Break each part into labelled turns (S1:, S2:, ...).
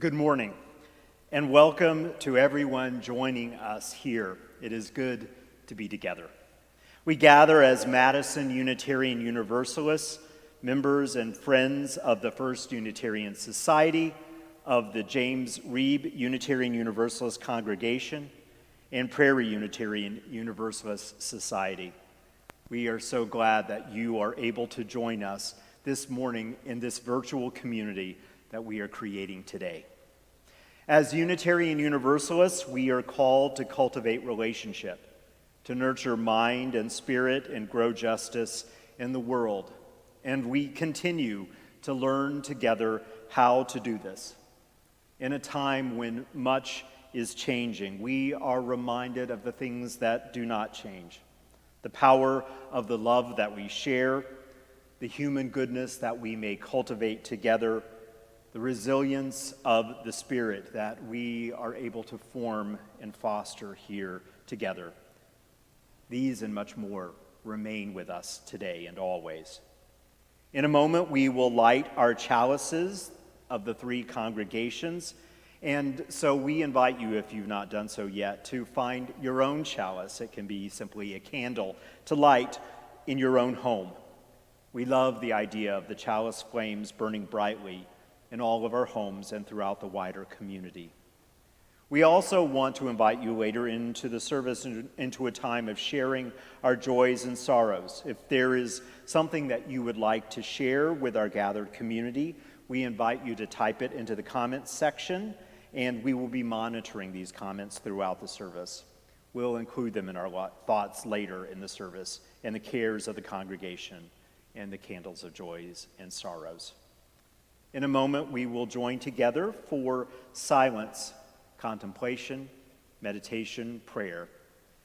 S1: Good morning, and welcome to everyone joining us here. It is good to be together. We gather as Madison Unitarian Universalists, members and friends of the First Unitarian Society, of the James Reeb Unitarian Universalist Congregation, and Prairie Unitarian Universalist Society. We are so glad that you are able to join us this morning in this virtual community that we are creating today. As Unitarian Universalists, we are called to cultivate relationship, to nurture mind and spirit and grow justice in the world. And we continue to learn together how to do this. In a time when much is changing, we are reminded of the things that do not change. The power of the love that we share, the human goodness that we may cultivate together, the resilience of the spirit that we are able to form and foster here together. These and much more remain with us today and always. In a moment, we will light our chalices of the three congregations, and so we invite you, if you've not done so yet, to find your own chalice. It can be simply a candle to light in your own home. We love the idea of the chalice flames burning brightly in all of our homes and throughout the wider community. We also want to invite you later into the service, into a time of sharing our joys and sorrows. If there is something that you would like to share with our gathered community, we invite you to type it into the comments section, and we will be monitoring these comments throughout the service. We'll include them in our thoughts later in the service, and the cares of the congregation, and the candles of joys and sorrows. In a moment, we will join together for silence, contemplation, meditation, prayer,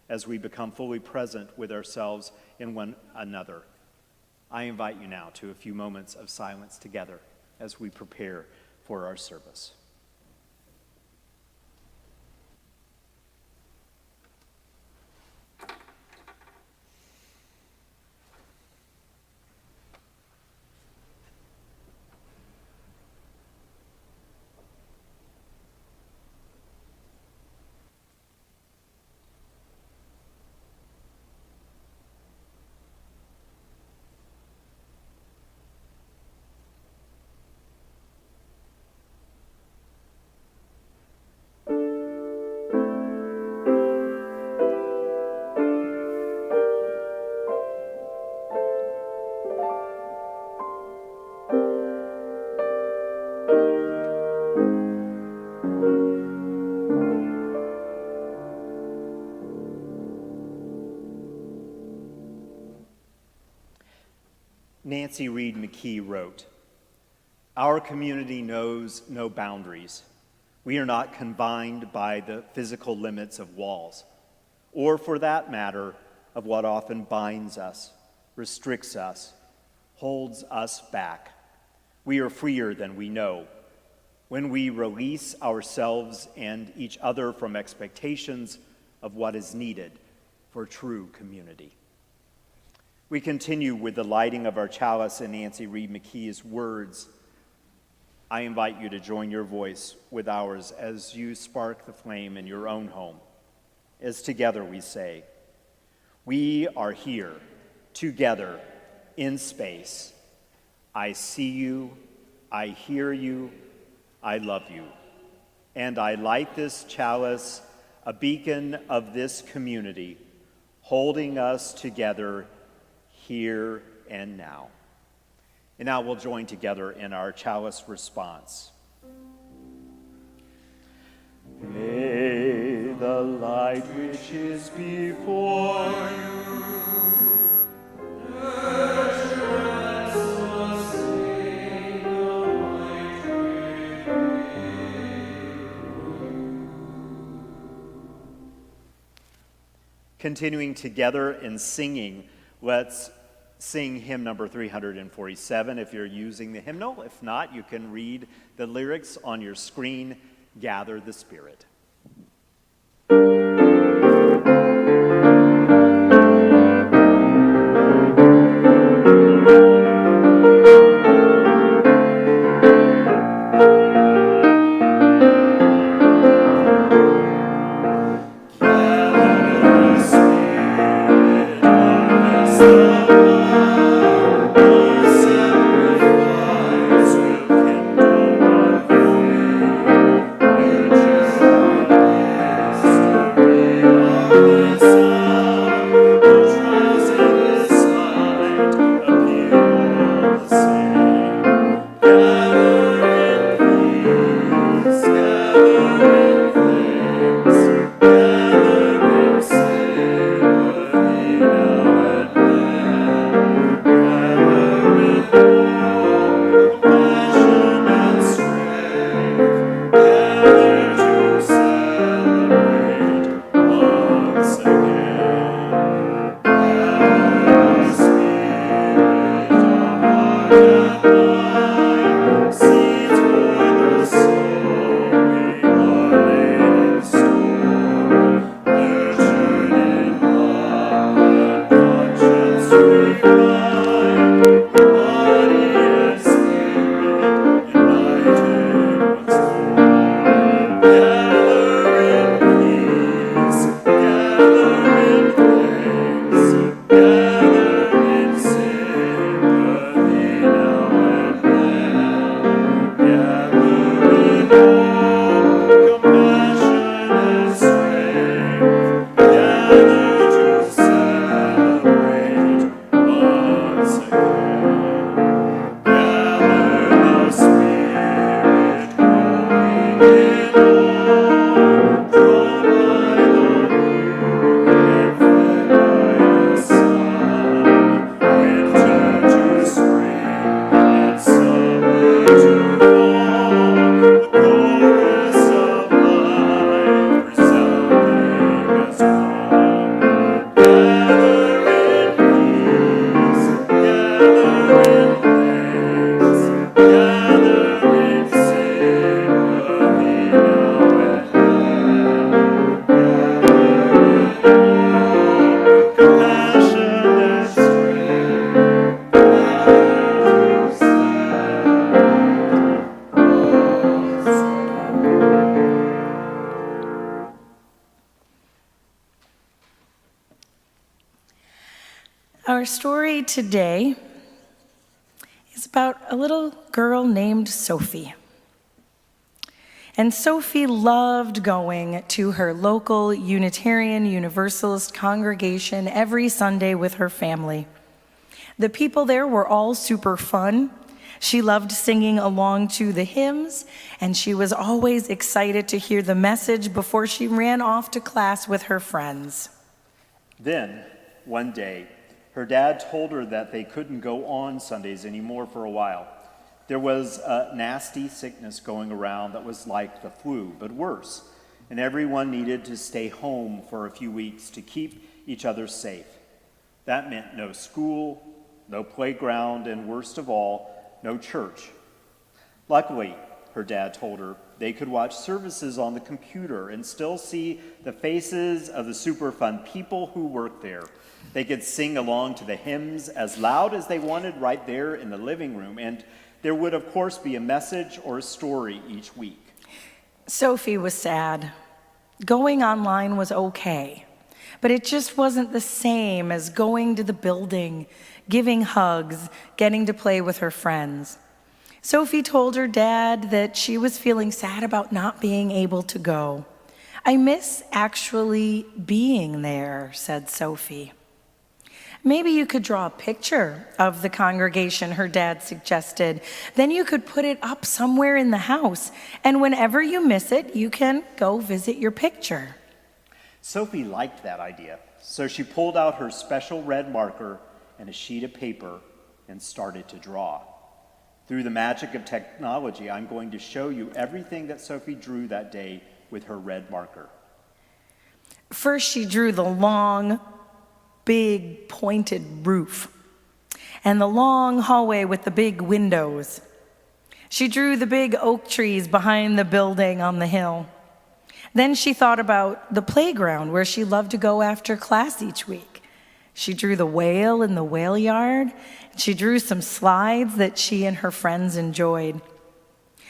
S1: as we become fully present with ourselves and one another. I invite you now to a few moments of silence together as we prepare for our service. Nancy Reed McKee wrote, "Our community knows no boundaries. We are not confined by the physical limits of walls, or for that matter, of what often binds us, restricts us, holds us back. We are freer than we know. When we release ourselves and each other from expectations of what is needed for true community." We continue with the lighting of our chalice in Nancy Reed McKee's words. I invite you to join your voice with ours as you spark the flame in your own home. As together we say, we are here, together, in space. I see you, I hear you, I love you. And I light this chalice, a beacon of this community, holding us together here and now. And now we'll join together in our chalice response. May the light which is before you nurture and sustain the light within you. Continuing together in singing, let's sing hymn number 347 if you're using the hymnal. If not, you can read the lyrics on your screen, Gather the Spirit.
S2: Our story today is about a little girl named Sophie. And Sophie loved going to her local Unitarian Universalist congregation every Sunday with her family. The people there were all super fun. She loved singing along to the hymns, and she was always excited to hear the message before she ran off to class with her friends.
S1: Then, one day, her dad told her that they couldn't go on Sundays anymore for a while. There was a nasty sickness going around that was like the flu, but worse, and everyone needed to stay home for a few weeks to keep each other safe. That meant no school, no playground, and worst of all, no church. Luckily, her dad told her, they could watch services on the computer and still see the faces of the super fun people who worked there. They could sing along to the hymns as loud as they wanted right there in the living room, and there would, of course, be a message or a story each week.
S2: Sophie was sad. Going online was okay, but it just wasn't the same as going to the building, giving hugs, getting to play with her friends. Sophie told her dad that she was feeling sad about not being able to go. "I miss actually being there," said Sophie. "Maybe you could draw a picture of the congregation," her dad suggested. "Then you could put it up somewhere in the house, and whenever you miss it, you can go visit your picture."
S1: Sophie liked that idea, so she pulled out her special red marker and a sheet of paper and started to draw. Through the magic of technology, I'm going to show you everything that Sophie drew that day with her red marker.
S2: First, she drew the long, big, pointed roof and the long hallway with the big windows. She drew the big oak trees behind the building on the hill. Then she thought about the playground where she loved to go after class each week. She drew the whale in the whale yard. She drew some slides that she and her friends enjoyed.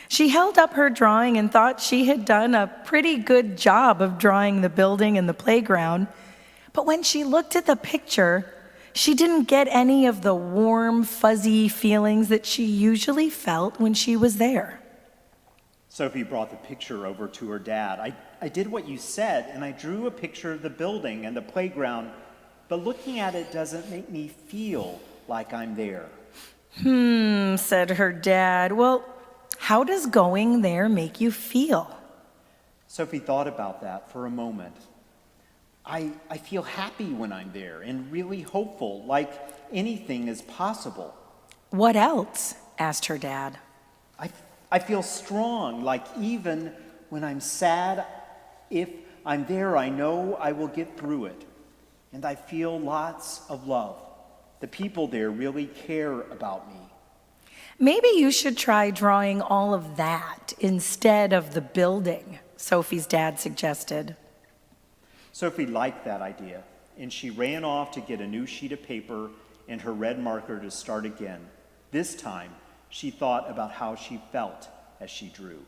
S2: She held up her drawing and thought she had done a pretty good job of drawing the building and the playground. But when she looked at the picture, she didn't get any of the warm, fuzzy feelings that she usually felt when she was there.
S1: Sophie brought the picture over to her dad. I did what you said, and I drew a picture of the building and the playground, but looking at it doesn't make me feel like I'm there.
S2: Said her dad. "Well, how does going there make you feel?"
S1: Sophie thought about that for a moment. I feel happy when I'm there and really hopeful, like anything is possible.
S2: "What else?" asked her dad.
S1: I feel strong, like even when I'm sad, if I'm there, I know I will get through it. And I feel lots of love. The people there really care about me."
S2: "Maybe you should try drawing all of that instead of the building," Sophie's dad suggested.
S1: Sophie liked that idea, and she ran off to get a new sheet of paper and her red marker to start again. This time, she thought about how she felt as she drew.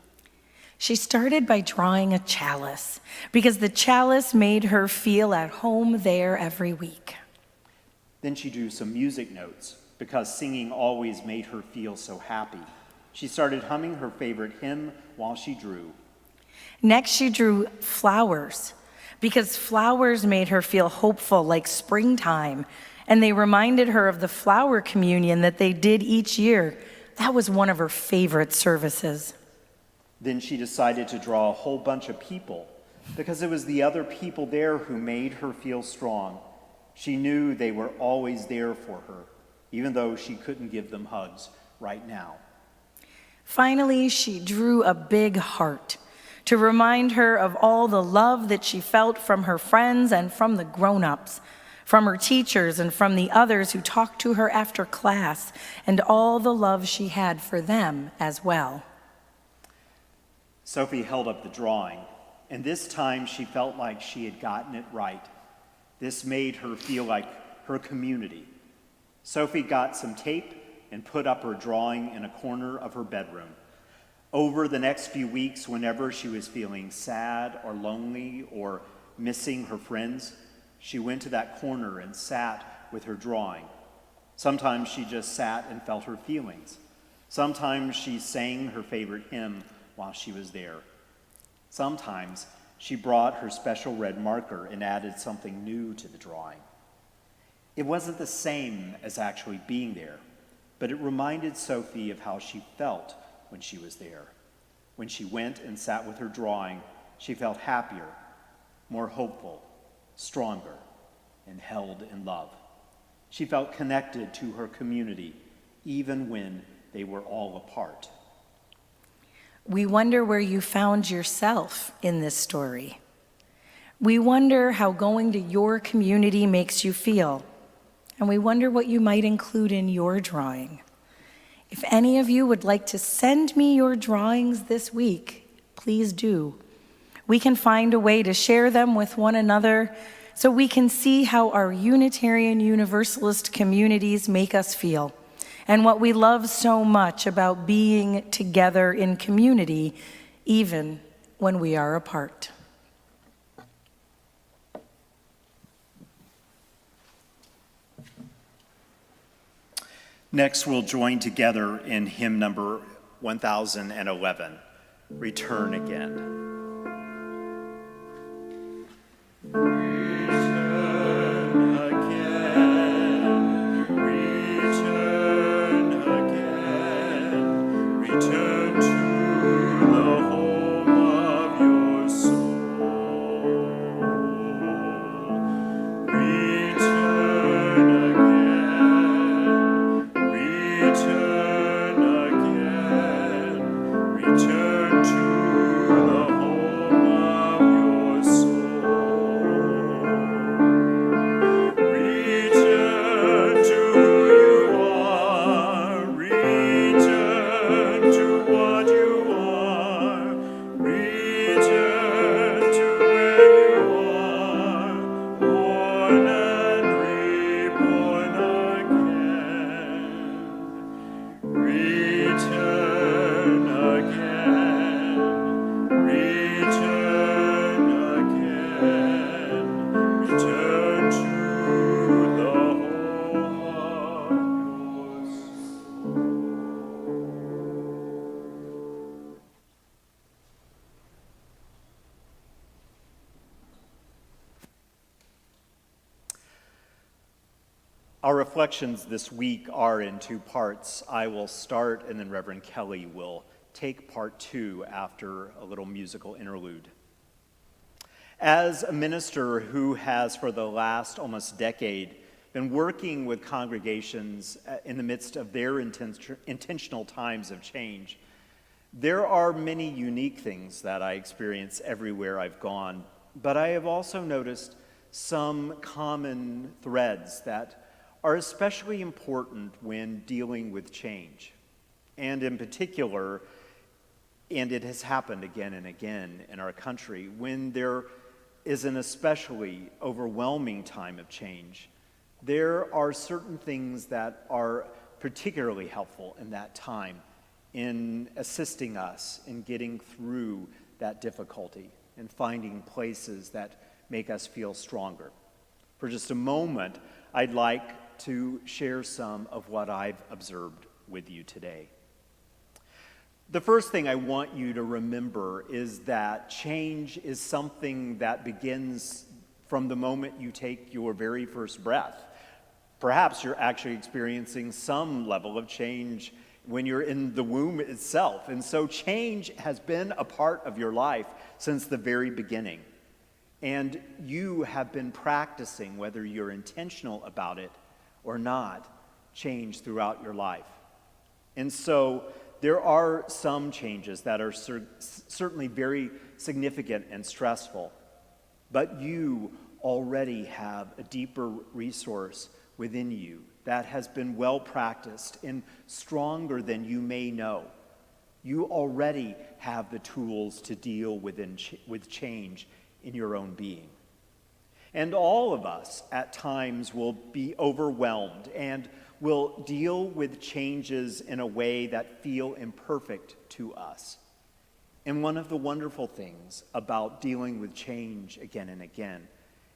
S2: She started by drawing a chalice because the chalice made her feel at home there every week.
S1: Then she drew some music notes because singing always made her feel so happy. She started humming her favorite hymn while she drew.
S2: Next, she drew flowers because flowers made her feel hopeful, like springtime, and they reminded her of the flower communion that they did each year. That was one of her favorite services.
S1: Then she decided to draw a whole bunch of people because it was the other people there who made her feel strong. She knew they were always there for her, even though she couldn't give them hugs right now.
S2: Finally, she drew a big heart to remind her of all the love that she felt from her friends and from the grown-ups, from her teachers and from the others who talked to her after class, and all the love she had for them as well.
S1: Sophie held up the drawing, and this time she felt like she had gotten it right. This made her feel like her community. Sophie got some tape and put up her drawing in a corner of her bedroom. Over the next few weeks, whenever she was feeling sad or lonely or missing her friends, she went to that corner and sat with her drawing. Sometimes she just sat and felt her feelings. Sometimes she sang her favorite hymn while she was there. Sometimes she brought her special red marker and added something new to the drawing. It wasn't the same as actually being there, but it reminded Sophie of how she felt when she was there. When she went and sat with her drawing, she felt happier, more hopeful, stronger, and held in love. She felt connected to her community, even when they were all apart.
S2: We wonder where you found yourself in this story. We wonder how going to your community makes you feel, and we wonder what you might include in your drawing. If any of you would like to send me your drawings this week, please do. We can find a way to share them with one another so we can see how our Unitarian Universalist communities make us feel and what we love so much about being together in community, even when we are apart.
S1: Next, we'll join together in hymn number 1011, Return Again. Our reflections this week are in two parts. I will start, and then Reverend Kelly will take part two after a little musical interlude. As a minister who has, for the last almost decade, been working with congregations in the midst of their intentional times of change, there are many unique things that I experience everywhere I've gone, but I have also noticed some common threads that are especially important when dealing with change. And in particular, and it has happened again and again in our country, when there is an especially overwhelming time of change, there are certain things that are particularly helpful in that time in assisting us in getting through that difficulty and finding places that make us feel stronger. For just a moment, I'd like to share some of what I've observed with you today. The first thing I want you to remember is that change is something that begins from the moment you take your very first breath. Perhaps you're actually experiencing some level of change when you're in the womb itself. And so change has been a part of your life since the very beginning. And you have been practicing, whether you're intentional about it or not, change throughout your life. And so there are some changes that are certainly very significant and stressful, but you already have a deeper resource within you that has been well practiced and stronger than you may know. You already have the tools to deal with change in your own being. And all of us at times will be overwhelmed and will deal with changes in a way that feel imperfect to us. And one of the wonderful things about dealing with change again and again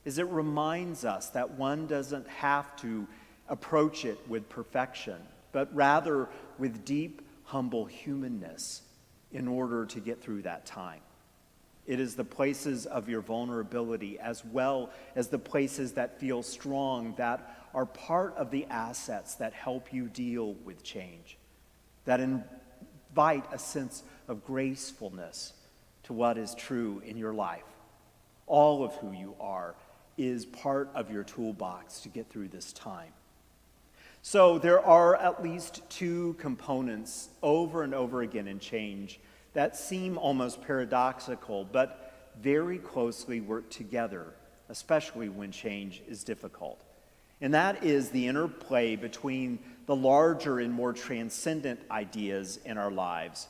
S1: is it reminds us that one doesn't have to approach it with perfection, but rather with deep, humble humanness in order to get through that time. It is the places of your vulnerability as well as the places that feel strong that are part of the assets that help you deal with change, that invite a sense of gracefulness to what is true in your life. All of who you are is part of your toolbox to get through this time. So there are at least two components over and over again in change that seem almost paradoxical, but very closely work together, especially when change is difficult. And that is the interplay between the larger and more transcendent ideas in our lives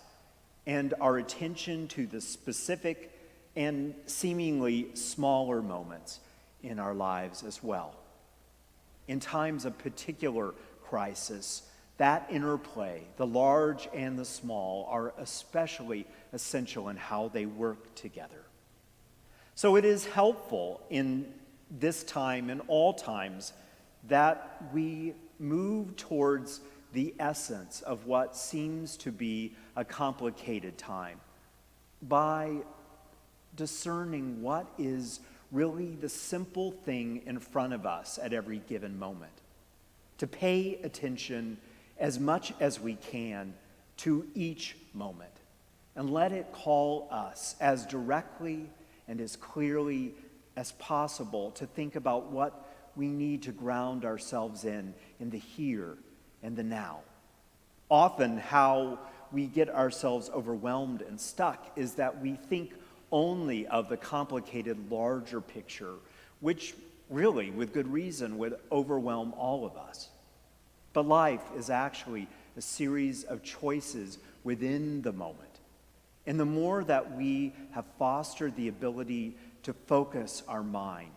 S1: and our attention to the specific and seemingly smaller moments in our lives as well. In times of particular crisis, that interplay, the large and the small, are especially essential in how they work together. So it is helpful in this time and all times that we move towards the essence of what seems to be a complicated time by discerning what is really the simple thing in front of us at every given moment. To pay attention as much as we can to each moment and let it call us as directly and as clearly as possible to think about what we need to ground ourselves in the here and the now. Often how we get ourselves overwhelmed and stuck is that we think only of the complicated larger picture, which really, with good reason, would overwhelm all of us. But life is actually a series of choices within the moment. And the more that we have fostered the ability to focus our mind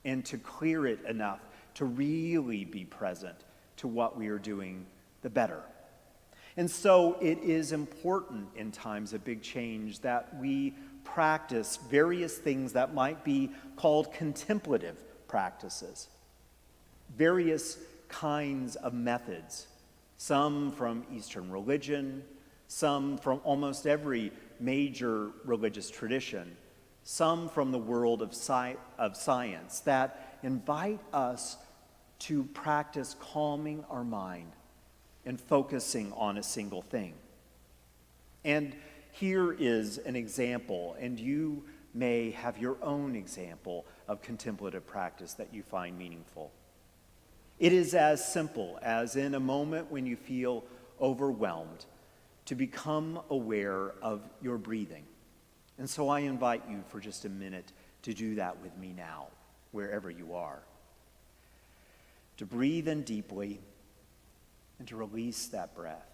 S1: and to clear it enough to really be present to what we are doing, the better. And so it is important in times of big change that we practice various things that might be called contemplative practices, various kinds of methods, some from Eastern religion, some from almost every major religious tradition, some from the world of science that invite us to practice calming our mind and focusing on a single thing. And here is an example, and you may have your own example of contemplative practice that you find meaningful. It is as simple as in a moment when you feel overwhelmed to become aware of your breathing. And so I invite you for just a minute to do that with me now, wherever you are. To breathe in deeply and to release that breath.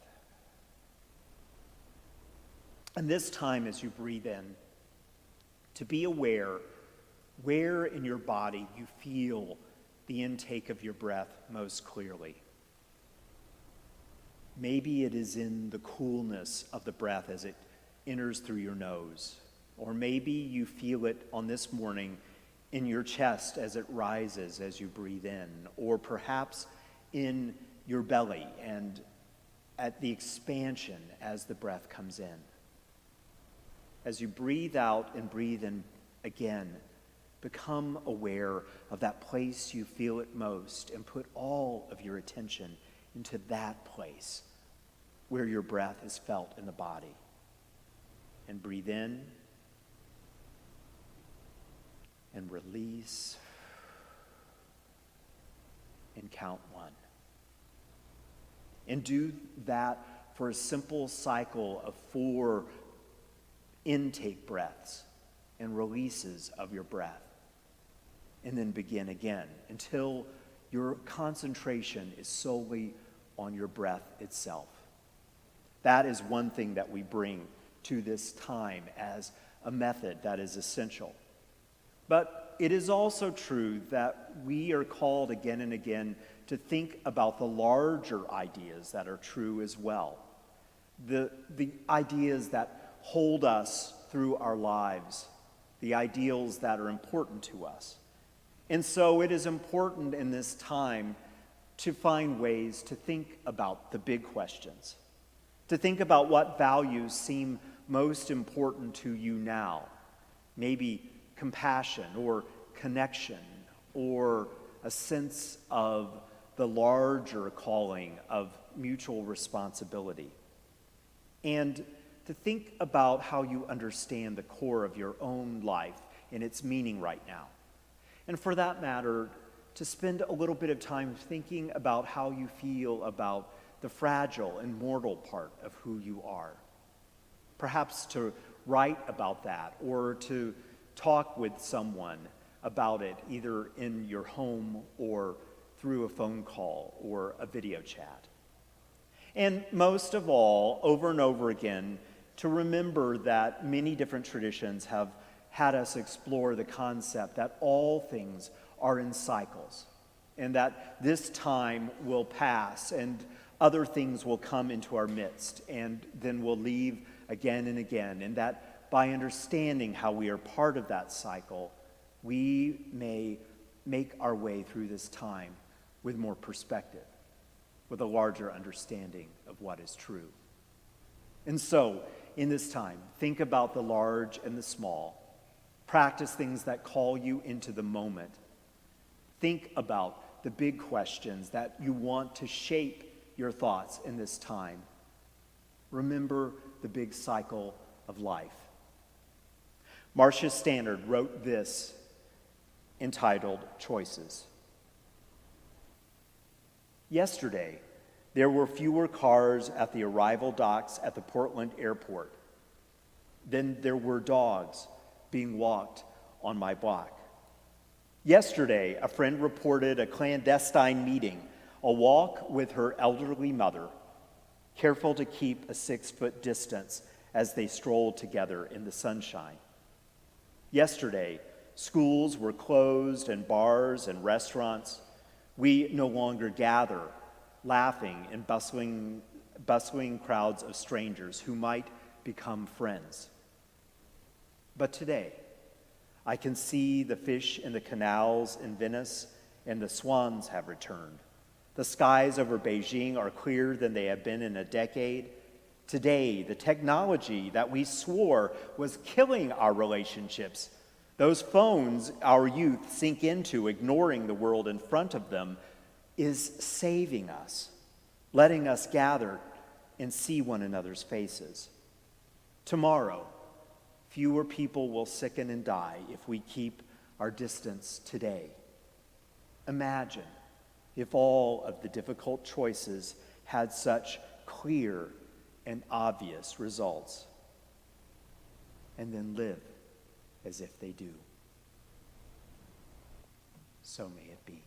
S1: And this time as you breathe in, to be aware where in your body you feel the intake of your breath most clearly. Maybe it is in the coolness of the breath as it enters through your nose. Or maybe you feel it on this morning in your chest as it rises as you breathe in. Or perhaps in your belly and at the expansion as the breath comes in. As you breathe out and breathe in again, become aware of that place you feel it most and put all of your attention into that place where your breath is felt in the body. And breathe in and release and count one. And do that for a simple cycle of 4 intake breaths and releases of your breath. And then begin again until your concentration is solely on your breath itself. That is one thing that we bring to this time as a method that is essential. But it is also true that we are called again and again to think about the larger ideas that are true as well. The ideas that hold us through our lives, the ideals that are important to us. And so it is important in this time to find ways to think about the big questions, to think about what values seem most important to you now. Maybe compassion or connection or a sense of the larger calling of mutual responsibility. And to think about how you understand the core of your own life and its meaning right now. And for that matter, to spend a little bit of time thinking about how you feel about the fragile and mortal part of who you are. Perhaps to write about that or to talk with someone about it, either in your home or through a phone call or a video chat. And most of all, over and over again, to remember that many different traditions have had us explore the concept that all things are in cycles, and that this time will pass and other things will come into our midst and then will leave again and again, and that by understanding how we are part of that cycle, we may make our way through this time with more perspective, with a larger understanding of what is true. And so, in this time, think about the large and the small. Practice things that call you into the moment. Think about the big questions that you want to shape your thoughts in this time. Remember the big cycle of life. Marcia Stannard wrote this, entitled Choices. Yesterday, there were fewer cars at the arrival docks at the Portland airport. Then there were dogs being walked on my block. Yesterday, a friend reported a clandestine meeting, a walk with her elderly mother, careful to keep a 6-foot distance as they strolled together in the sunshine. Yesterday, schools were closed and bars and restaurants. We no longer gather, laughing in bustling crowds of strangers who might become friends. But today, I can see the fish in the canals in Venice, and the swans have returned. The skies over Beijing are clearer than they have been in a decade. Today, the technology that we swore was killing our relationships, those phones our youth sink into, ignoring the world in front of them, is saving us, letting us gather and see one another's faces. Tomorrow, fewer people will sicken and die if we keep our distance today. Imagine if all of the difficult choices had such clear and obvious results. And then live as if they do. So may it be.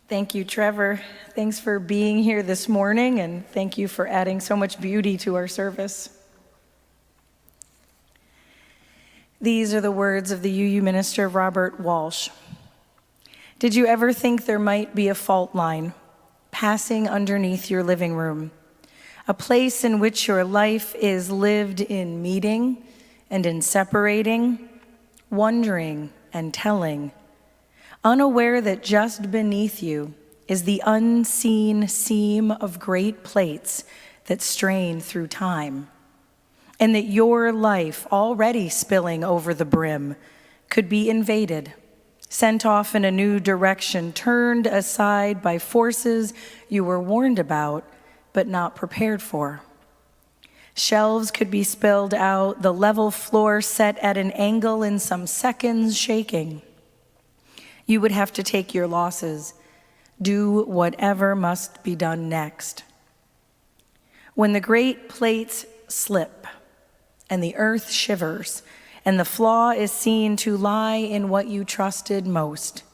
S2: Thank you, Trevor. Thanks for being here this morning, and thank you for adding so much beauty to our service. These are the words of the UU minister, Robert Walsh. Did you ever think there might be a fault line passing underneath your living room? A place in which your life is lived in meeting and in separating, wondering and telling, unaware that just beneath you is the unseen seam of great plates that strain through time, and that your life, already spilling over the brim, could be invaded, sent off in a new direction, turned aside by forces you were warned about but not prepared for. Shelves could be spilled out, the level floor set at an angle in some seconds shaking. You would have to take your losses, do whatever must be done next. When the great plates slip and the earth shivers and the flaw is seen to lie in what you trusted most,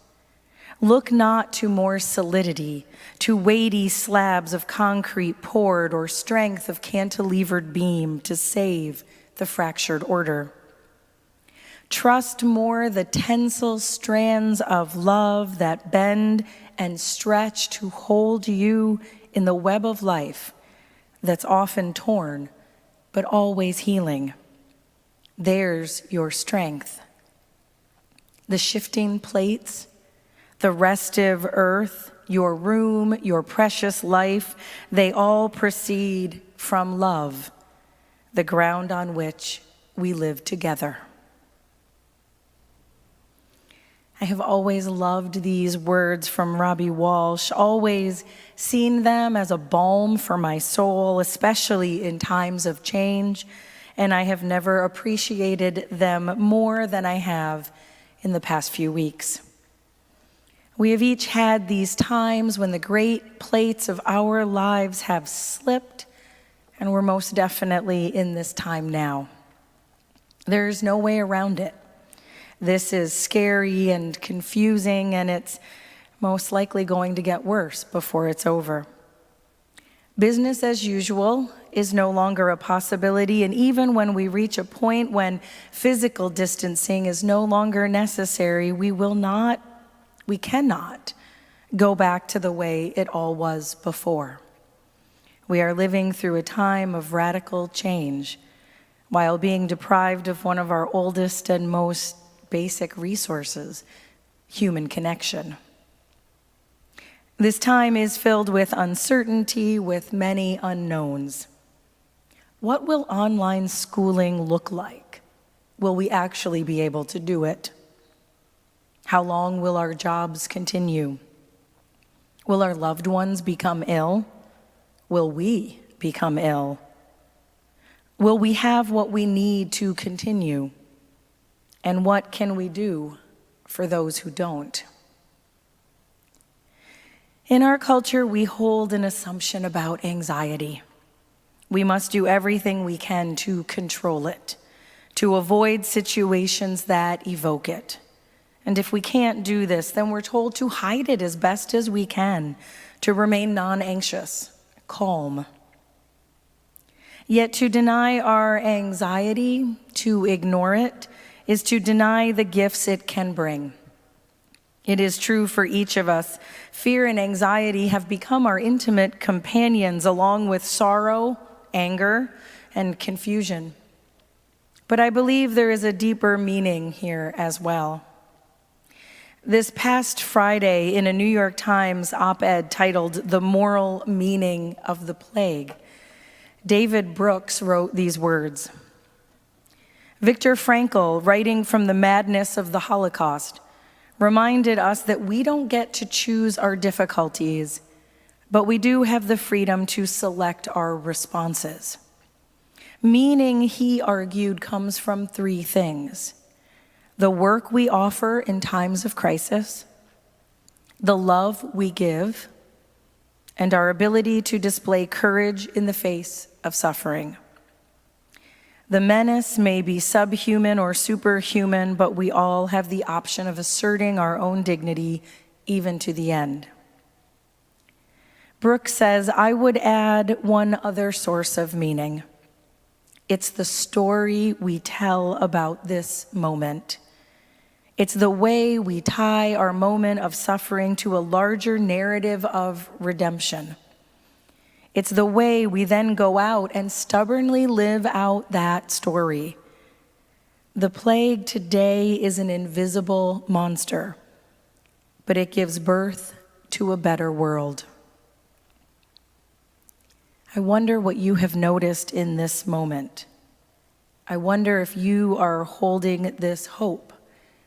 S2: look not to more solidity, to weighty slabs of concrete poured or strength of cantilevered beam to save the fractured order. Trust more the tensile strands of love that bend and stretch to hold you in the web of life that's often torn, but always healing. There's your strength. The shifting plates, the restive earth, your room, your precious life, they all proceed from love, the ground on which we live together. I have always loved these words from Robbie Walsh, always seen them as a balm for my soul, especially in times of change, and I have never appreciated them more than I have in the past few weeks. We have each had these times when the great plates of our lives have slipped, and we're most definitely in this time now. There's no way around it. This is scary and confusing, and it's most likely going to get worse before it's over. Business as usual is no longer a possibility, and even when we reach a point when physical distancing is no longer necessary, we cannot go back to the way it all was before. We are living through a time of radical change while being deprived of one of our oldest and most basic resources, human connection. This time is filled with uncertainty, with many unknowns. What will online schooling look like? Will we actually be able to do it? How long will our jobs continue? Will our loved ones become ill? Will we become ill? Will we have what we need to continue? And what can we do for those who don't? In our culture, we hold an assumption about anxiety. We must do everything we can to control it, to avoid situations that evoke it. And if we can't do this, then we're told to hide it as best as we can, to remain non-anxious, calm. Yet to deny our anxiety, to ignore it, is to deny the gifts it can bring. It is true for each of us. Fear and anxiety have become our intimate companions, along with sorrow, anger, and confusion. But I believe there is a deeper meaning here as well. This past Friday, in a New York Times op-ed titled "The Moral Meaning of the Plague," David Brooks wrote these words. Viktor Frankl, writing from the madness of the Holocaust, reminded us that we don't get to choose our difficulties, but we do have the freedom to select our responses. Meaning, he argued, comes from three things: the work we offer in times of crisis, the love we give, and our ability to display courage in the face of suffering. The menace may be subhuman or superhuman, but we all have the option of asserting our own dignity even to the end. Brooke says, I would add one other source of meaning. It's the story we tell about this moment. It's the way we tie our moment of suffering to a larger narrative of redemption. It's the way we then go out and stubbornly live out that story. The plague today is an invisible monster, but it gives birth to a better world. I wonder what you have noticed in this moment. I wonder if you are holding this hope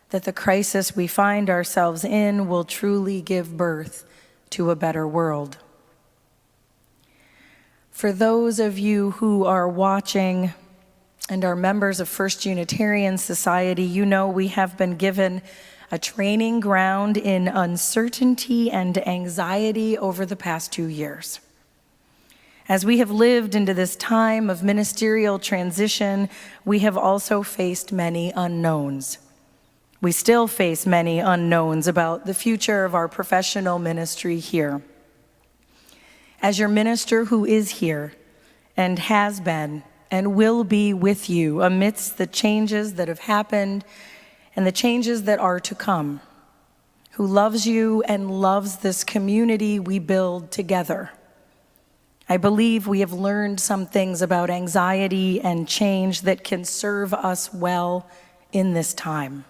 S2: that the crisis we find ourselves in will truly give birth to a better world. For those of you who are watching and are members of First Unitarian Society, you know we have been given a training ground in uncertainty and anxiety over the past 2 years. As we have lived into this time of ministerial transition, we have also faced many unknowns. We still face many unknowns about the future of our professional ministry here. As your minister who is here and has been and will be with you amidst the changes that have happened and the changes that are to come, who loves you and loves this community we build together, I believe we have learned some things about anxiety and change that can serve us well in this time.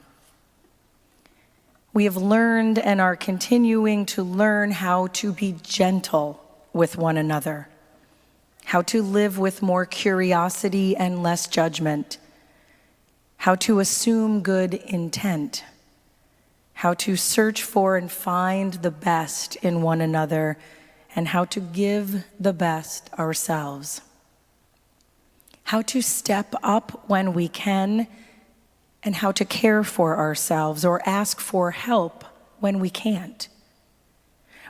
S2: We have learned and are continuing to learn how to be gentle with one another, how to live with more curiosity and less judgment, how to assume good intent, how to search for and find the best in one another, and how to give the best ourselves. How to step up when we can, and how to care for ourselves or ask for help when we can't.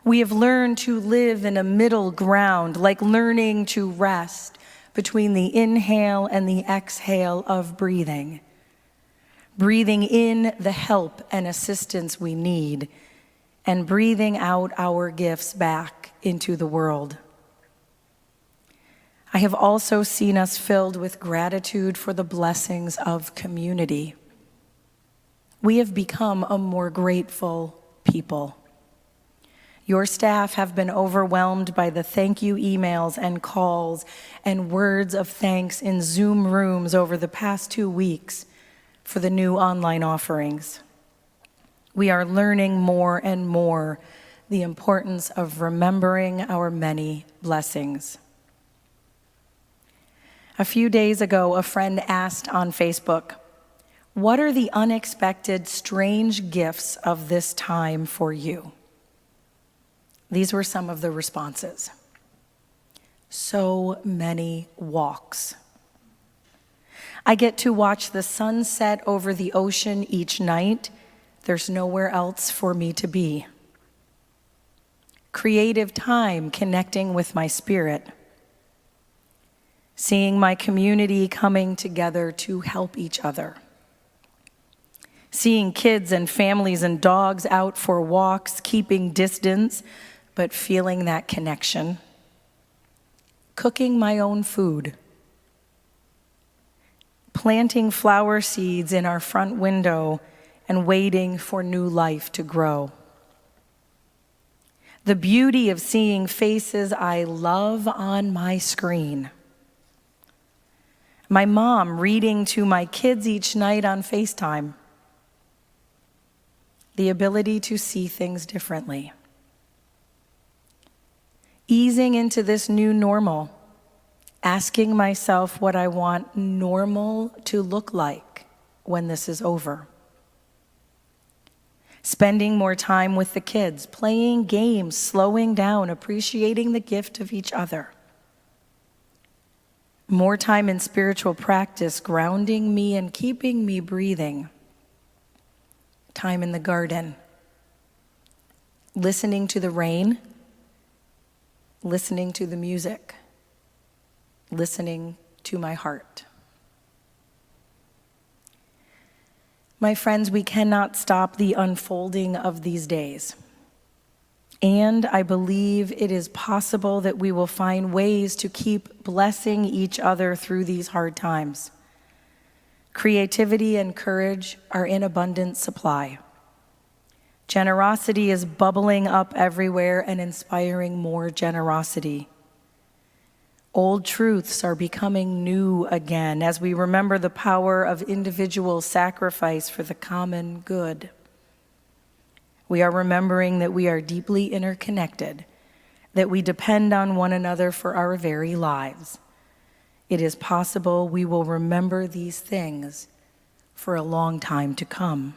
S2: We have learned to live in a middle ground, like learning to rest between the inhale and the exhale of breathing. Breathing in the help and assistance we need, and breathing out our gifts back into the world. I have also seen us filled with gratitude for the blessings of community. We have become a more grateful people. Your staff have been overwhelmed by the thank you emails and calls and words of thanks in Zoom rooms over the past 2 weeks for the new online offerings. We are learning more and more the importance of remembering our many blessings. A few days ago, a friend asked on Facebook, "What are the unexpected, strange gifts of this time for you?" These were some of the responses. So many walks. I get to watch the sun set over the ocean each night. There's nowhere else for me to be. Creative time connecting with my spirit. Seeing my community coming together to help each other. Seeing kids and families and dogs out for walks, keeping distance, but feeling that connection. Cooking my own food. Planting flower seeds in our front window and waiting for new life to grow. The beauty of seeing faces I love on my screen. My mom reading to my kids each night on FaceTime. The ability to see things differently. Easing into this new normal, asking myself what I want normal to look like when this is over. Spending more time with the kids, playing games, slowing down, appreciating the gift of each other. More time in spiritual practice, grounding me and keeping me breathing. Time in the garden. Listening to the rain. Listening to the music. Listening to my heart. My friends, we cannot stop the unfolding of these days. And I believe it is possible that we will find ways to keep blessing each other through these hard times. Creativity and courage are in abundant supply. Generosity is bubbling up everywhere and inspiring more generosity. Old truths are becoming new again as we remember the power of individual sacrifice for the common good. We are remembering that we are deeply interconnected, that we depend on one another for our very lives. It is possible we will remember these things for a long time to come.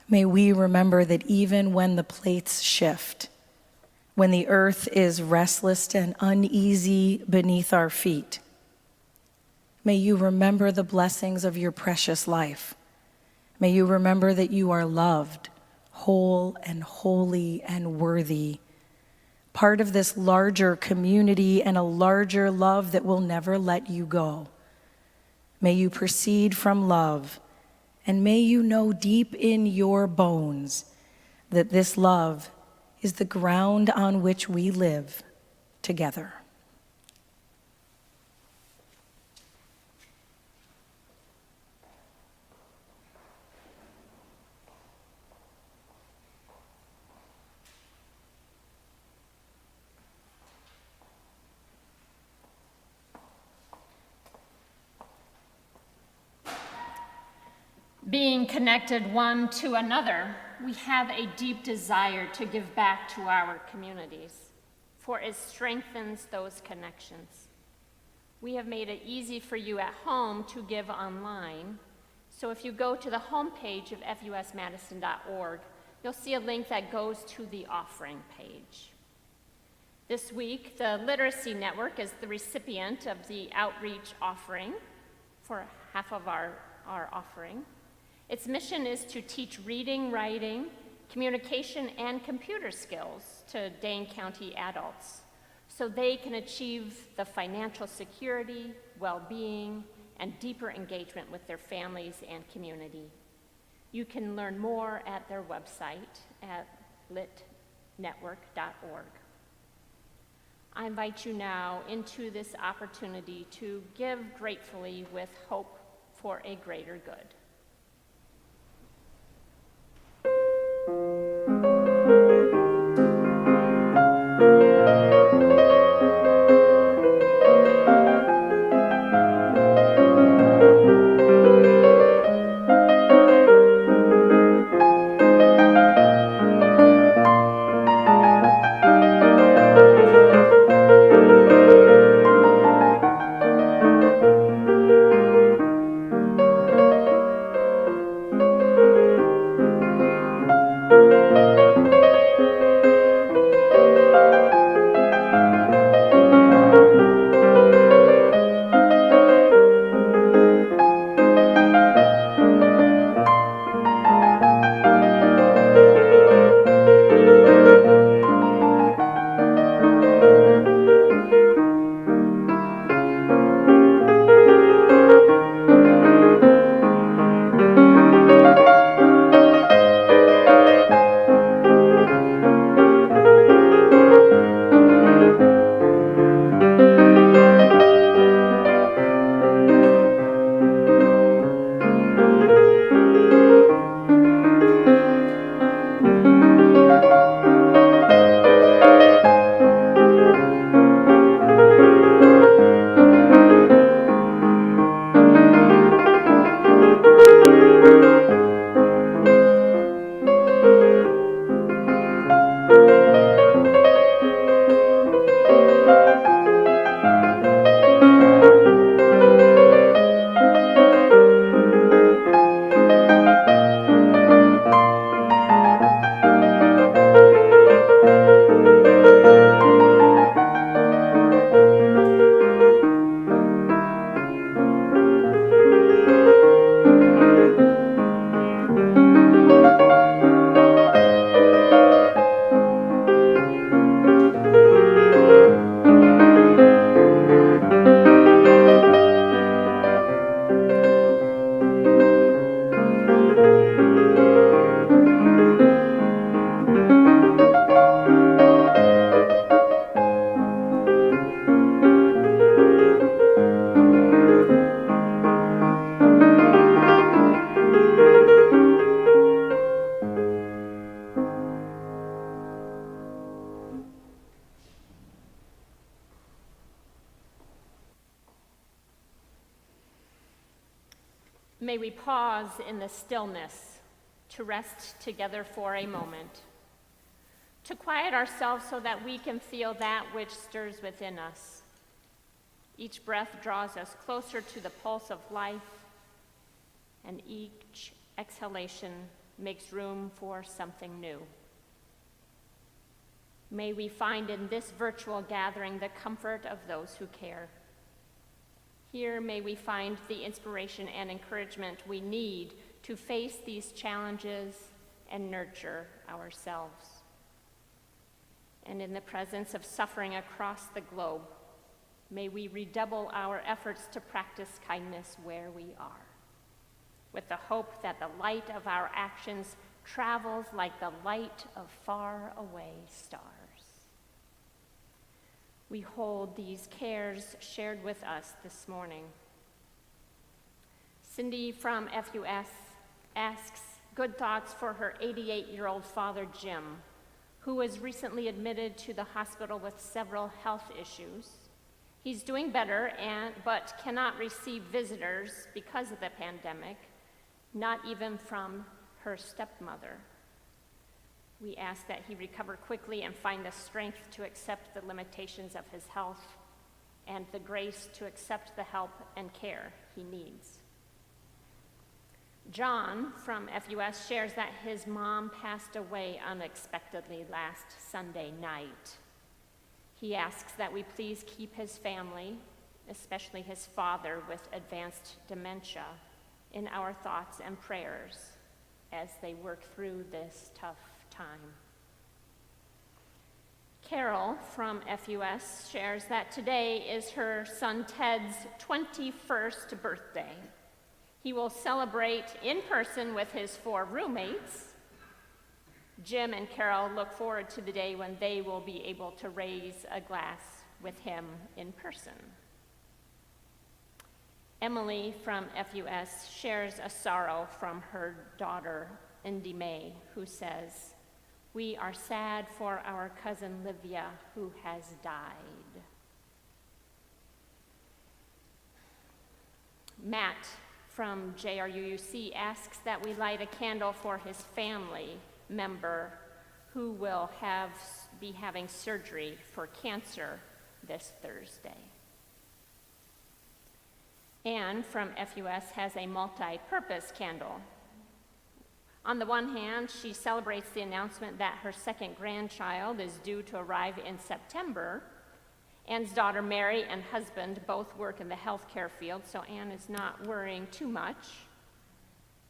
S2: May we remember that even when the plates shift, when the earth is restless and uneasy beneath our feet, may you remember the blessings of your precious life. May you remember that you are loved, whole and holy and worthy, part of this larger community and a larger love that will never let you go. May you proceed from love, and may you know deep in your bones that this love is the ground on which we live together.
S3: Being connected one to another, we have a deep desire to give back to our communities, for it strengthens those connections. We have made it easy for you at home to give online, so if you go to the homepage of fusmadison.org, you'll see a link that goes to the offering page. This week, the Literacy Network is the recipient of the outreach offering for half of our offering. Its mission is to teach reading, writing, communication, and computer skills to Dane County adults so they can achieve the financial security, well-being, and deeper engagement with their families and community. You can learn more at their website at litnetwork.org. I invite you now into this opportunity to give gratefully with hope for a greater good. May we pause in the stillness to rest together for a moment, to quiet ourselves so that we can feel that which stirs within us. Each breath draws us closer to the pulse of life, and each exhalation makes room for something new. May we find in this virtual gathering the comfort of those who care. Here may we find the inspiration and encouragement we need to face these challenges and nurture ourselves. And in the presence of suffering across the globe, may we redouble our efforts to practice kindness where we are, with the hope that the light of our actions travels like the light of far-away stars. We hold these cares shared with us this morning. Cindy from FUS asks good thoughts for her 88-year-old father, Jim, who was recently admitted to the hospital with several health issues. He's doing better, but cannot receive visitors because of the pandemic, not even from her stepmother. We ask that he recover quickly and find the strength to accept the limitations of his health and the grace to accept the help and care he needs. John from FUS shares that his mom passed away unexpectedly last Sunday night. He asks that we please keep his family, especially his father with advanced dementia, in our thoughts and prayers as they work through this tough time. Carol from FUS shares that today is her son Ted's 21st birthday. He will celebrate in person with his 4 roommates. Jim and Carol look forward to the day when they will be able to raise a glass with him in person. Emily from FUS shares a sorrow from her daughter, Indy May, who says, "We are sad for our cousin Livia, who has died." Matt from JRUUC asks that we light a candle for his family member who will be having surgery for cancer this Thursday. Anne from FUS has a multi-purpose candle. On the one hand, she celebrates the announcement that her second grandchild is due to arrive in September. Anne's daughter Mary and husband both work in the healthcare field, so Anne is not worrying too much.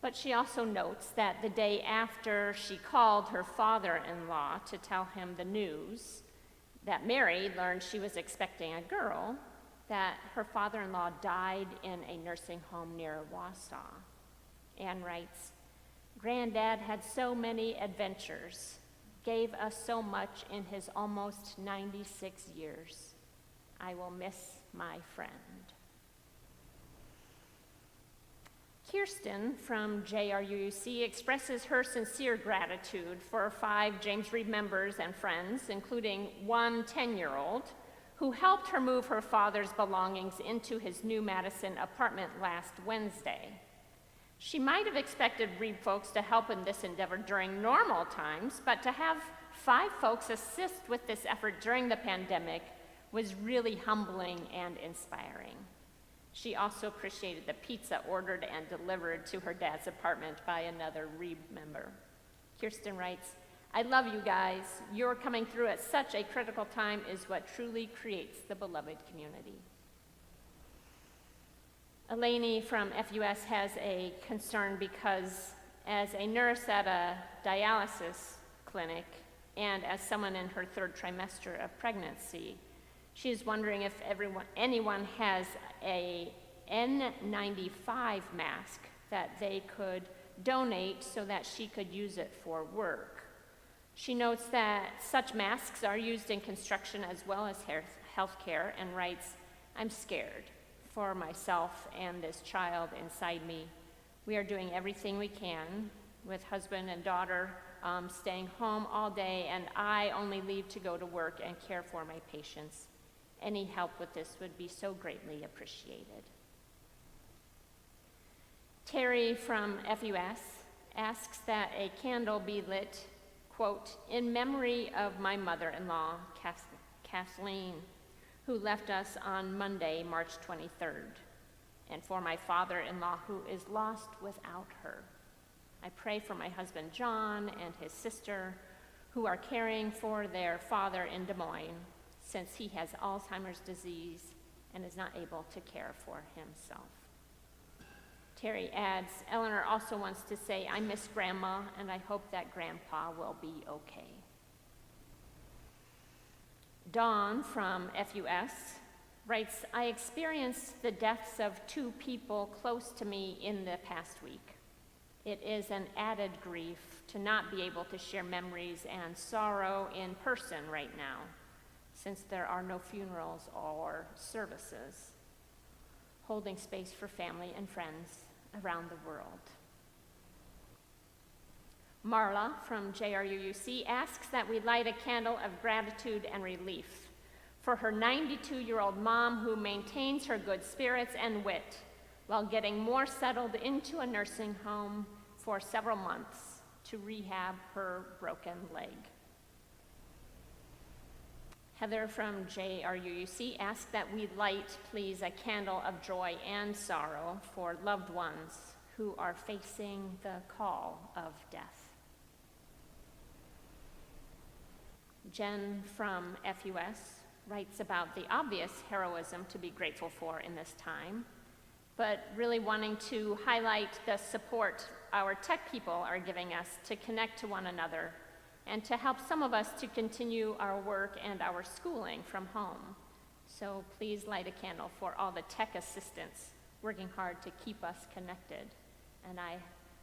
S3: But she also notes that the day after she called her father-in-law to tell him the news that Mary learned she was expecting a girl, that her father-in-law died in a nursing home near Wausau. Anne writes, "Granddad had so many adventures, gave us so much in his almost 96 years. I will miss my friend." Kirsten from JRUUC expresses her sincere gratitude for 5 James Reeb members and friends, including one 10-year-old, who helped her move her father's belongings into his new Madison apartment last Wednesday. She might have expected Reeb folks to help in this endeavor during normal times, but to have 5 folks assist with this effort during the pandemic was really humbling and inspiring. She also appreciated the pizza ordered and delivered to her dad's apartment by another Reeb member. Kirsten writes, "I love you guys. Your coming through at such a critical time is what truly creates the beloved community." Eleni from FUS has a concern because as a nurse at a dialysis clinic and as someone in her 3rd trimester of pregnancy, she is wondering if anyone has a N95 mask that they could donate so that she could use it for work. She notes that such masks are used in construction as well as healthcare and writes, "I'm scared for myself and this child inside me. We are doing everything we can with husband and daughter staying home all day, and I only leave to go to work and care for my patients. Any help with this would be so greatly appreciated." Terry from FUS asks that a candle be lit, quote, in memory of my mother-in-law, Kathleen, who left us on Monday, March 23rd, and for my father-in-law who is lost without her. I pray for my husband John and his sister who are caring for their father in Des Moines since he has Alzheimer's disease and is not able to care for himself. Terry adds, Eleanor also wants to say, I miss Grandma and I hope that Grandpa will be okay. Dawn from FUS writes, I experienced the deaths of 2 people close to me in the past week. It is an added grief to not be able to share memories and sorrow in person right now, since there are no funerals or services, holding space for family and friends around the world. Marla from JRUUC asks that we light a candle of gratitude and relief for her 92-year-old mom who maintains her good spirits and wit while getting more settled into a nursing home for several months to rehab her broken leg. Heather from JRUUC asks that we light, please, a candle of joy and sorrow for loved ones who are facing the call of death. Jen from FUS writes about the obvious heroism to be grateful for in this time, but really wanting to highlight the support our tech people are giving us to connect to one another and to help some of us to continue our work and our schooling from home. So please light a candle for all the tech assistants working hard to keep us connected. And I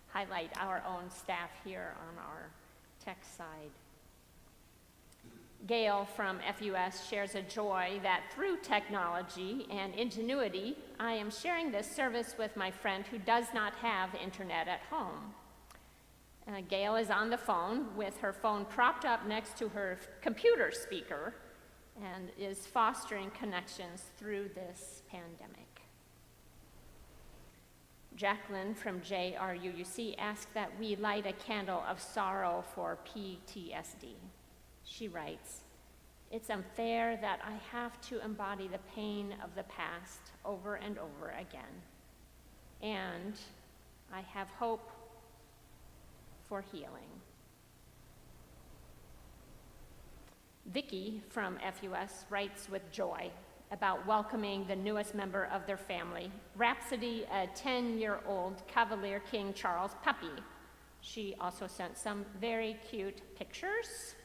S3: highlight our own staff here on our tech side. Gail from FUS shares a joy that through technology and ingenuity, I am sharing this service with my friend who does not have internet at home. Gail is on the phone with her phone propped up next to her computer speaker and is fostering connections through this pandemic. Jacqueline from JRUUC asked that we light a candle of sorrow for PTSD. She writes, it's unfair that I have to embody the pain of the past over and over again. And I have hope for healing. Vicky from FUS writes with joy about welcoming the newest member of their family, Rhapsody, a 10-year-old Cavalier King Charles puppy. She also sent some very cute pictures.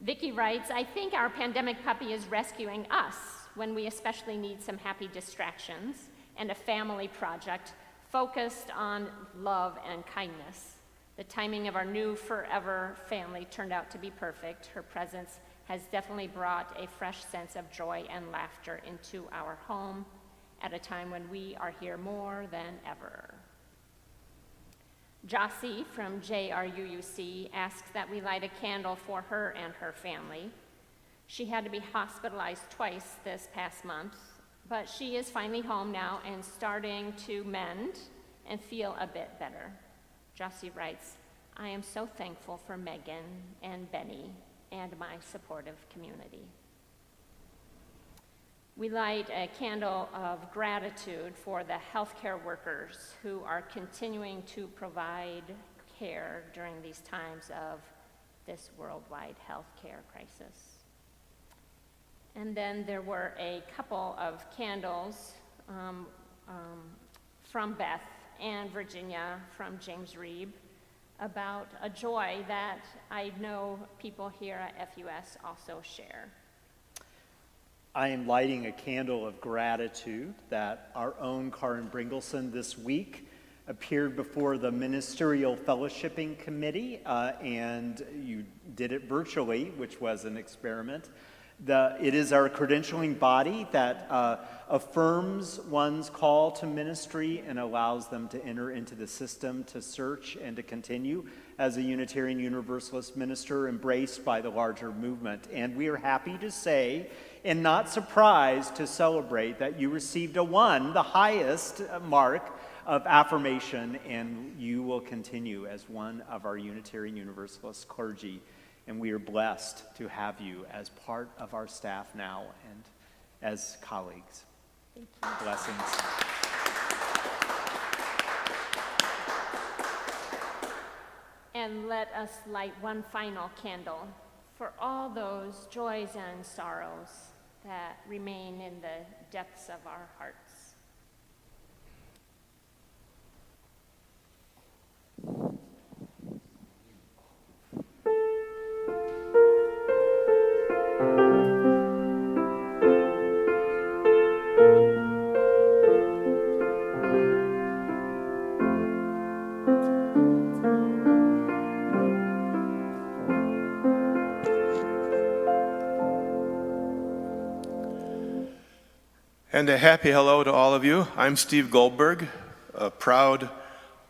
S3: Vicky writes, I think our pandemic puppy is rescuing us when we especially need some happy distractions and a family project focused on love and kindness. The timing of our new forever family turned out to be perfect. Her presence has definitely brought a fresh sense of joy and laughter into our home at a time when we are here more than ever. Jossie from JRUUC asks that we light a candle for her and her family. She had to be hospitalized twice this past month, but she is finally home now and starting to mend and feel a bit better. Jossie writes, I am so thankful for Megan and Benny and my supportive community. We light a candle of gratitude for the healthcare workers who are continuing to provide care during these times of this worldwide healthcare crisis. And then there were a couple of candles from Beth and Virginia from James Reeb about a joy that I know people here at FUS also share.
S1: I am lighting a candle of gratitude that our own Karin Bringleson this week appeared before the Ministerial Fellowshipping Committee, and you did it virtually, which was an experiment. It is our credentialing body that affirms one's call to ministry and allows them to enter into the system to search and to continue as a Unitarian Universalist minister embraced by the larger movement. And we are happy to say, and not surprised to celebrate, that you received a 1, the highest mark of affirmation, and you will continue as one of our Unitarian Universalist clergy. And we are blessed to have you as part of our staff now and as colleagues.
S3: Thank you.
S1: Blessings.
S3: And let us light one final candle for all those joys and sorrows that remain in the depths of our hearts.
S4: And a happy hello to all of you. I'm Steve Goldberg, a proud,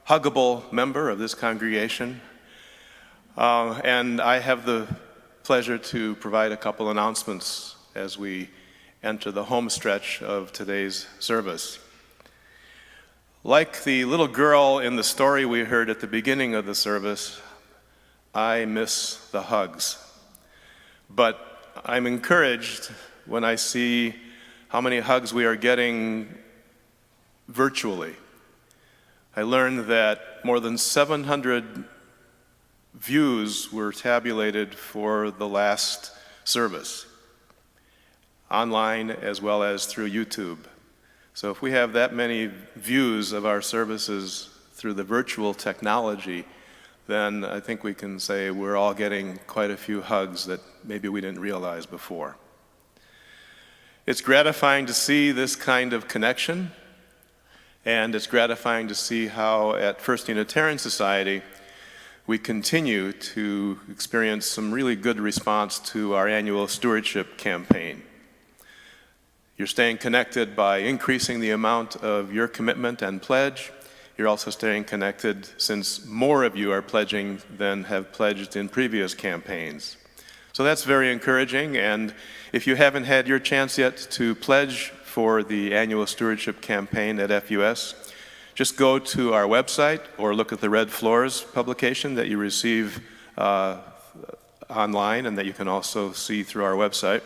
S4: huggable member of this congregation. And I have the pleasure to provide a couple announcements as we enter the home stretch of today's service. Like the little girl in the story we heard at the beginning of the service, I miss the hugs. But I'm encouraged when I see how many hugs we are getting virtually. I learned that more than 700 views were tabulated for the last service, online as well as through YouTube. So if we have that many views of our services through the virtual technology, then I think we can say we're all getting quite a few hugs that maybe we didn't realize before. It's gratifying to see this kind of connection, and it's gratifying to see how at First Unitarian Society we continue to experience some really good response to our annual stewardship campaign. You're staying connected by increasing the amount of your commitment and pledge. You're also staying connected since more of you are pledging than have pledged in previous campaigns. So that's very encouraging, and if you haven't had your chance yet to pledge for the annual stewardship campaign at FUS, just go to our website or look at the Red Floors publication that you receive online and that you can also see through our website.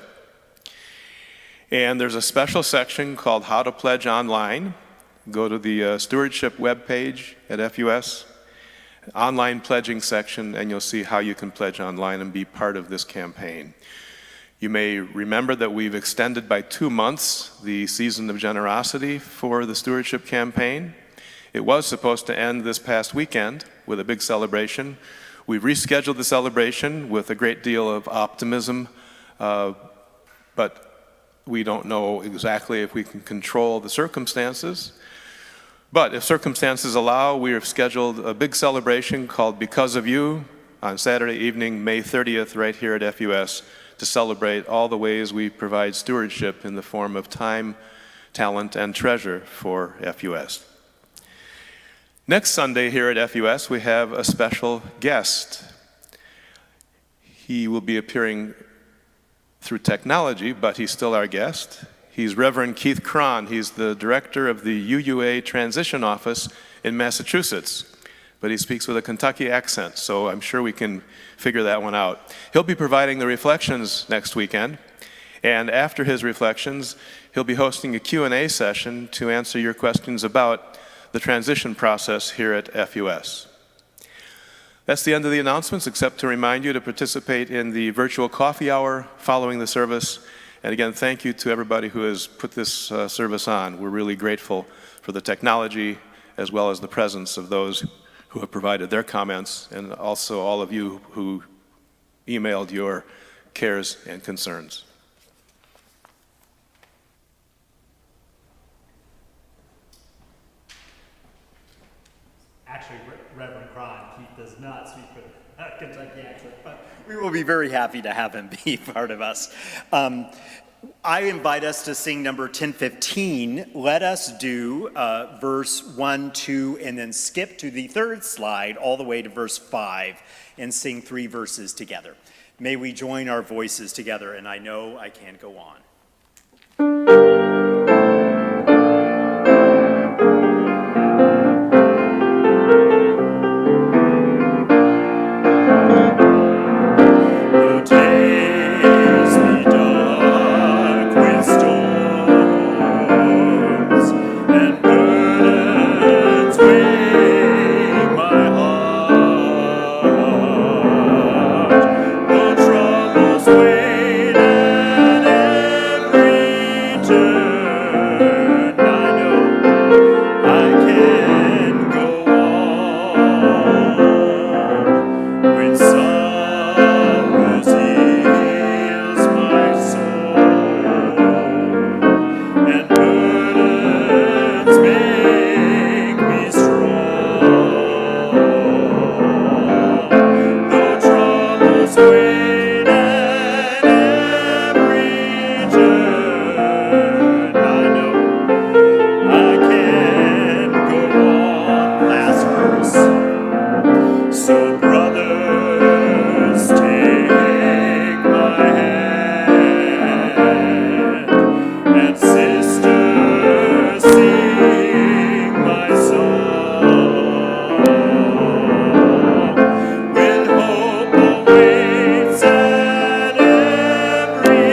S4: And there's a special section called How to Pledge Online. Go to the stewardship webpage at FUS, online pledging section, and you'll see how you can pledge online and be part of this campaign. You may remember that we've extended by 2 months the season of generosity for the stewardship campaign. It was supposed to end this past weekend with a big celebration. We've rescheduled the celebration with a great deal of optimism, but we don't know exactly if we can control the circumstances. But if circumstances allow, we have scheduled a big celebration called Because of You on Saturday evening, May 30th, right here at FUS, to celebrate all the ways we provide stewardship in the form of time, talent, and treasure for FUS. Next Sunday here at FUS, we have a special guest. He will be appearing through technology, but he's still our guest. He's Reverend Keith Cron. He's the director of the UUA Transition Office in Massachusetts, but he speaks with a Kentucky accent, so I'm sure we can figure that one out. He'll be providing the reflections next weekend, and after his reflections, he'll be hosting a Q&A session to answer your questions about the transition process here at FUS. That's the end of the announcements, except to remind you to participate in the virtual coffee hour following the service. And again, thank you to everybody who has put this service on. We're really grateful for the technology as well as the presence of those who have provided their comments, and also all of you who emailed your cares and concerns.
S1: Actually, Reverend Cron, Keith does not speak with a Kentucky accent, but we will be very happy to have him be part of us. I invite us to sing number 1015. Let us do verse 1, 2, and then skip to the third slide all the way to verse 5 and sing 3 verses together. May we join our voices together, and I know I can go on. sway my heart. The troubles wait at every turn. I know I can go on when sorrow heals my soul and burdens make me strong. Though troubles wait at every turn, I know I can go on. Last verse. So brothers, take my hand, and sisters, sing my song. When hope awaits at every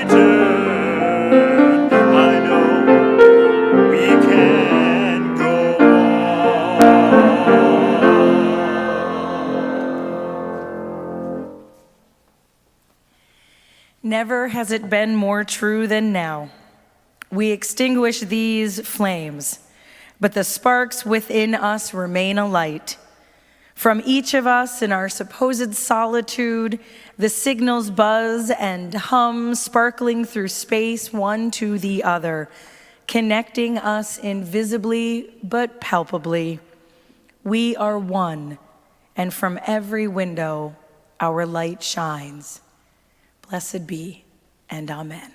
S1: turn, I know we can go on.
S2: Never has it been more true than now. We extinguish these flames, but the sparks within us remain alight. From each of us in our supposed solitude, the signals buzz and hum, sparkling through space one to the other, connecting us invisibly but palpably. We are one, and from every window our light shines. Blessed be, and amen.